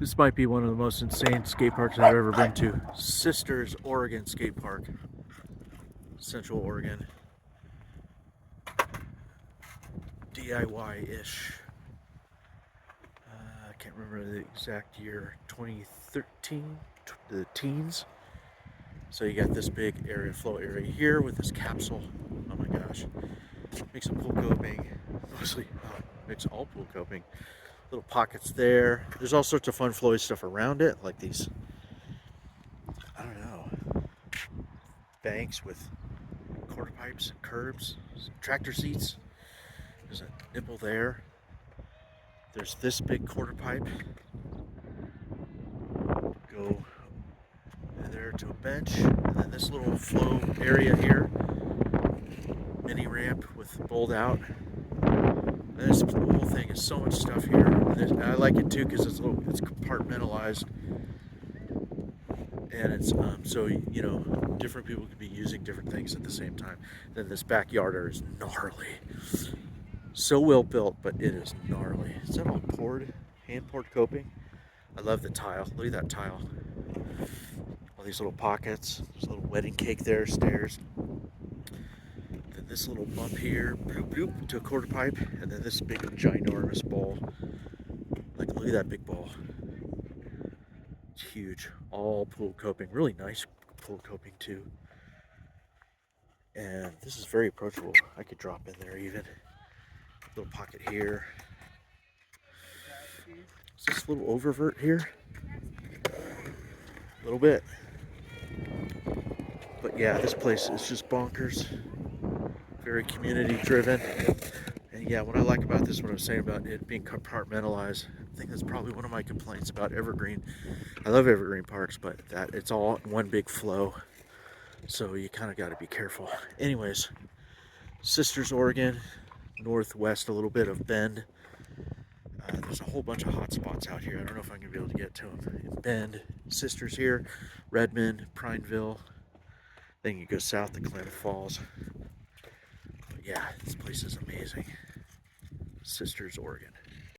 This might be one of the most insane skate parks I've ever been to. Sisters, Oregon Skate Park. Central Oregon. DIY-ish. I can't remember the exact year. 2013, the teens. So you got this big area, flow area here with this capsule. Oh my gosh. Makes some pool coping. Mostly, makes all pool coping. Little pockets there. There's all sorts of fun flowy stuff around it, like these, I don't know, banks with quarter pipes and curbs, tractor seats. There's a nipple there. There's this big quarter pipe. Go there to a bench, and then this little flow area here. Mini ramp with bowled out. This whole thing is so much stuff here. I like it too because it's compartmentalized, and it's so different people could be using different things at the same time. Then this backyarder is gnarly, so well built, but it is gnarly. Is that all poured, hand poured coping? I love the tile. Look at that tile. All these little pockets. There's a little wedding cake there, stairs. Then this little bump here, bloop bloop, to a quarter pipe, and then this big ginormous bowl. Like, look at that big bowl. It's huge. All pool coping. Really nice pool coping too. And this is very approachable. I could drop in there even. Little pocket here. Is this a little oververt here? A little bit. But yeah, this place is just bonkers. Very community driven. And yeah, what I like about this, what I was saying about it being compartmentalized, I think that's probably one of my complaints about Evergreen. I love Evergreen parks, but that it's all one big flow. So you kind of got to be careful. Anyways, Sisters, Oregon, northwest a little bit of Bend. There's a whole bunch of hot spots out here. I don't know if I'm going to be able to get to them. Bend, Sisters here, Redmond, Prineville. Then you go south to Klamath Falls. But yeah, this place is amazing. Sisters, Oregon.